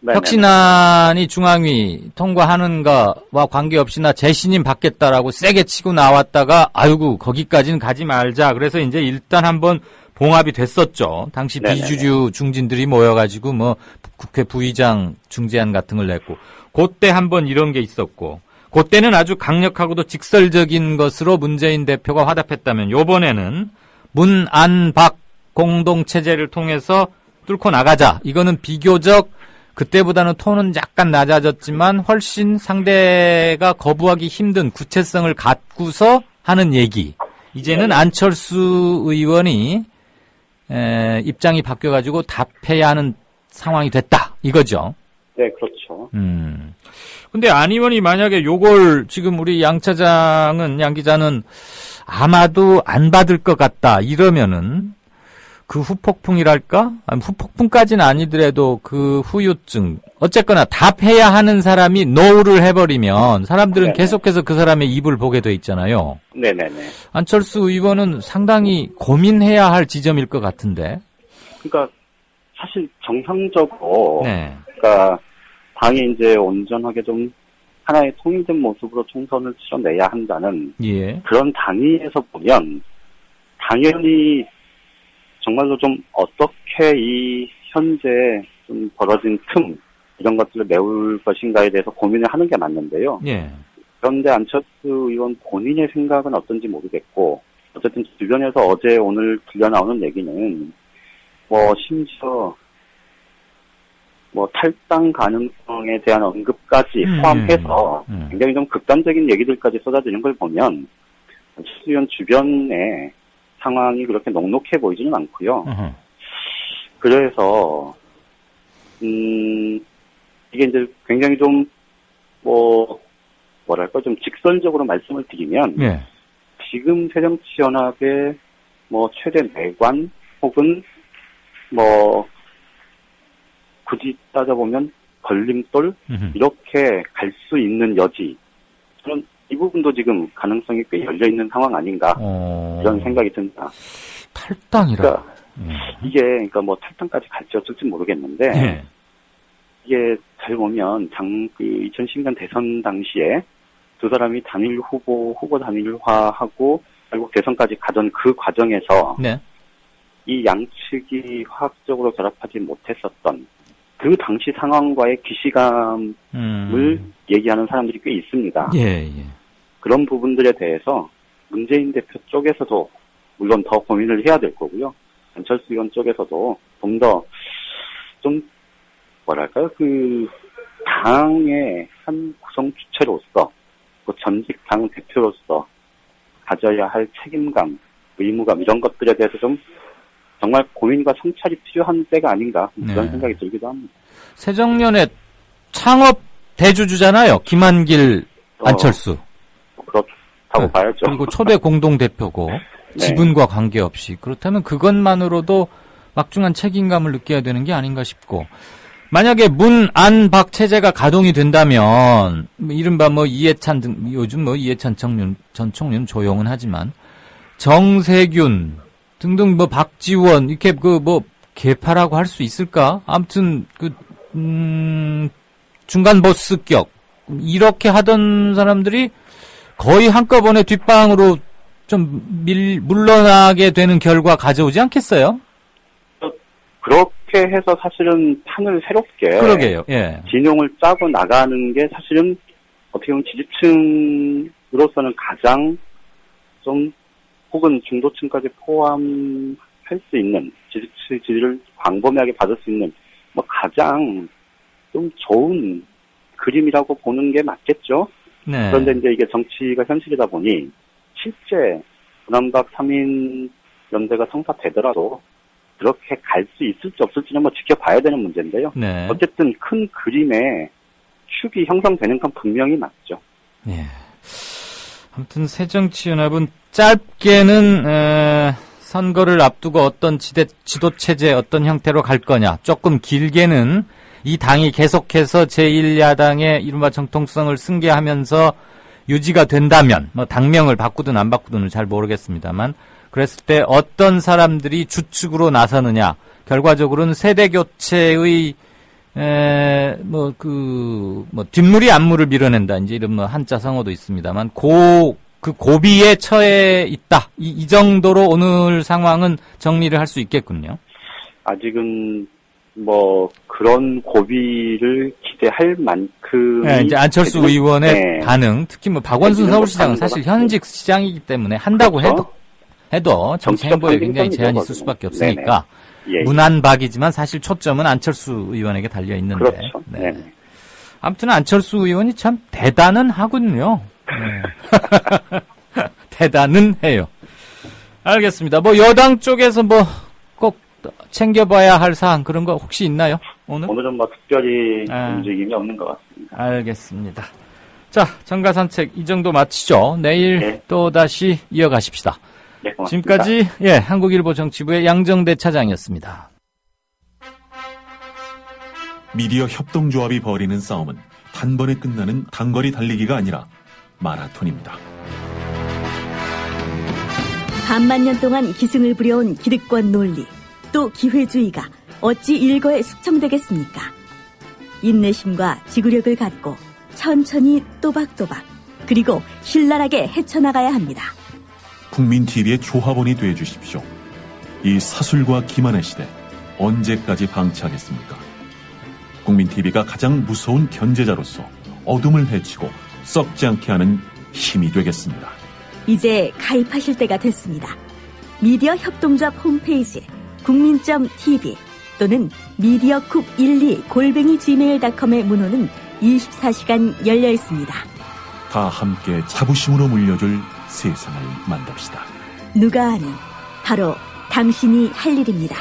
Speaker 2: 혁신안이 중앙위 통과하는 거와 관계없이나 재신임 받겠다라고 세게 치고 나왔다가, 아이고, 거기까지는 가지 말자. 그래서 이제 일단 한번 봉합이 됐었죠. 당시 비주류 중진들이 모여가지고 국회 부의장 중재안 같은 걸 냈고, 그때 한번 이런 게 있었고, 그때는 아주 강력하고도 직설적인 것으로 문재인 대표가 화답했다면, 요번에는 문안박 공동체제를 통해서 뚫고 나가자. 이거는 비교적 그때보다는 톤은 약간 낮아졌지만 훨씬 상대가 거부하기 힘든 구체성을 갖고서 하는 얘기. 이제는 안철수 의원이 입장이 바뀌어가지고 답해야 하는 상황이 됐다, 이거죠.
Speaker 10: 네, 그렇죠.
Speaker 2: 근데 안 의원이 만약에 요걸 지금 우리 양 기자는 아마도 안 받을 것 같다, 이러면은 그 후폭풍이랄까? 후폭풍까지는 아니더라도 그 후유증. 어쨌거나 답해야 하는 사람이 노를 해버리면 사람들은 계속해서 그 사람의 입을 보게 돼 있잖아요.
Speaker 10: 네네네.
Speaker 2: 안철수 의원은 상당히 고민해야 할 지점일 것 같은데.
Speaker 10: 그러니까 사실 정상적으로
Speaker 2: 네.
Speaker 10: 그러니까 당이 이제 온전하게 좀 하나의 통일된 모습으로 총선을 치러내야 한다는
Speaker 2: 예.
Speaker 10: 그런 당위에서 보면 당연히 정말로 좀 어떻게 이 현재 좀 벌어진 틈 이런 것들을 메울 것인가에 대해서 고민을 하는 게 맞는데요.
Speaker 2: 예.
Speaker 10: 그런데 안철수 의원 본인의 생각은 어떤지 모르겠고 어쨌든 주변에서 어제 오늘 들려나오는 얘기는 심지어 탈당 가능성에 대한 언급까지 포함해서 굉장히 좀 극단적인 얘기들까지 쏟아지는 걸 보면 안철수 의원 주변의 상황이 그렇게 녹록해 보이지는 않고요. 그래서 이게 이제 굉장히 좀 좀 직선적으로 말씀을 드리면
Speaker 2: 예.
Speaker 10: 지금 새정치연합의 최대 내관 혹은 굳이 따져보면 걸림돌 이렇게 갈 수 있는 여지 저는 이 부분도 지금 가능성이 꽤 열려 있는 상황 아닌가 이런 생각이 듭니다.
Speaker 2: 탈당이라.
Speaker 10: 그러니까 이게 탈당까지 갈지 어쩔지 모르겠는데
Speaker 2: 예.
Speaker 10: 이게 잘 보면 2010년 대선 당시에 두 사람이 단일 후보 단일화하고 결국 대선까지 가던 그 과정에서
Speaker 2: 네.
Speaker 10: 이 양측이 화학적으로 결합하지 못했었던 그 당시 상황과의 기시감을 얘기하는 사람들이 꽤 있습니다.
Speaker 2: 예.
Speaker 10: 그런 부분들에 대해서 문재인 대표 쪽에서도 물론 더 고민을 해야 될 거고요. 안철수 의원 쪽에서도 좀 더 그 당의 한 구성 주체로서 그 전직 당 대표로서 가져야 할 책임감, 의무감 이런 것들에 대해서 좀 정말 고민과 성찰이 필요한 때가 아닌가 그런 생각이 들기도 합니다.
Speaker 2: 새정년의 창업 대주주잖아요. 김한길, 안철수.
Speaker 10: 그렇다고 봐야죠.
Speaker 2: 그리고 초대 공동대표고 지분과 관계없이. 그렇다면 그것만으로도 막중한 책임감을 느껴야 되는 게 아닌가 싶고 만약에 문, 안, 박 체제가 가동이 된다면 이른바 이해찬 등 요즘 이해찬 전 총리는 조용은 하지만 정세균 등등 박지원 이렇게 개파라고 할 수 있을까? 아무튼 중간 보스격 이렇게 하던 사람들이 거의 한꺼번에 뒷방으로 좀 물러나게 되는 결과 가져오지 않겠어요?
Speaker 10: 그렇게 해서 사실은 판을 새롭게
Speaker 2: 그러게요. 예.
Speaker 10: 진용을 짜고 나가는 게 사실은 어떻게 보면 지지층으로서는 가장 좀 혹은 중도층까지 포함할 수 있는 지지를 광범위하게 받을 수 있는 가장 좀 좋은 그림이라고 보는 게 맞겠죠.
Speaker 2: 네.
Speaker 10: 그런데 이제 이게 정치가 현실이다 보니 실제 문안박 3인 연대가 성사되더라도 그렇게 갈 수 있을지 없을지는 지켜봐야 되는 문제인데요.
Speaker 2: 네.
Speaker 10: 어쨌든 큰 그림의 축이 형성되는 건 분명히 맞죠.
Speaker 2: 네. 아무튼 새정치연합은 짧게는 선거를 앞두고 어떤 지도체제 어떤 형태로 갈 거냐. 조금 길게는 이 당이 계속해서 제1야당의 이른바 정통성을 승계하면서 유지가 된다면 당명을 바꾸든 안 바꾸든은 잘 모르겠습니다만 그랬을 때 어떤 사람들이 주축으로 나서느냐. 결과적으로는 세대 교체의 뒷물이 안물을 밀어낸다. 이제 이런 한자 성어도 있습니다만 그 고비에 처해 있다. 이 정도로 오늘 상황은 정리를 할 수 있겠군요.
Speaker 10: 아직은 그런 고비를 기대할 만큼.
Speaker 2: 네, 이제 안철수 의원의 반응, 특히 박원순 서울시장은 사실 현직 시장이기 때문에 한다고 해도 정치 행보에 굉장히 제한이 있을 수밖에 없으니까 문안박이지만 사실 초점은 안철수 의원에게 달려 있는데.
Speaker 10: 그렇죠.
Speaker 2: 네. 아무튼 안철수 의원이 참 대단은 하군요. 네. 대단은 해요. 알겠습니다. 여당 쪽에서 꼭 챙겨봐야 할 사항 그런 거 혹시 있나요?
Speaker 10: 오늘은 특별히 움직임이 없는 것 같습니다.
Speaker 2: 알겠습니다. 자, 정가산책 이 정도 마치죠. 내일 또 다시 이어가십시다.
Speaker 10: 네, 고맙습니다.
Speaker 2: 지금까지 한국일보 정치부의 양정대 차장이었습니다.
Speaker 11: 미디어 협동조합이 벌이는 싸움은 단번에 끝나는 단거리 달리기가 아니라 마라톤입니다.
Speaker 12: 반만 년 동안 기승을 부려온 기득권 논리, 또 기회주의가 어찌 일거에 숙청되겠습니까? 인내심과 지구력을 갖고 천천히 또박또박 그리고 신랄하게 헤쳐나가야 합니다.
Speaker 11: 국민TV의 조합원이 되어주십시오. 이 사술과 기만의 시대 언제까지 방치하겠습니까? 국민TV가 가장 무서운 견제자로서 어둠을 헤치고 썩지 않게 하는 힘이 되겠습니다.
Speaker 12: 이제 가입하실 때가 됐습니다. 미디어 협동조합 홈페이지 국민.tv 또는 mediacoup12@gmail.com의 문호는 24시간 열려 있습니다.
Speaker 11: 다 함께 자부심으로 물려줄 세상을 만듭시다.
Speaker 12: 누가 아는 바로 당신이 할 일입니다.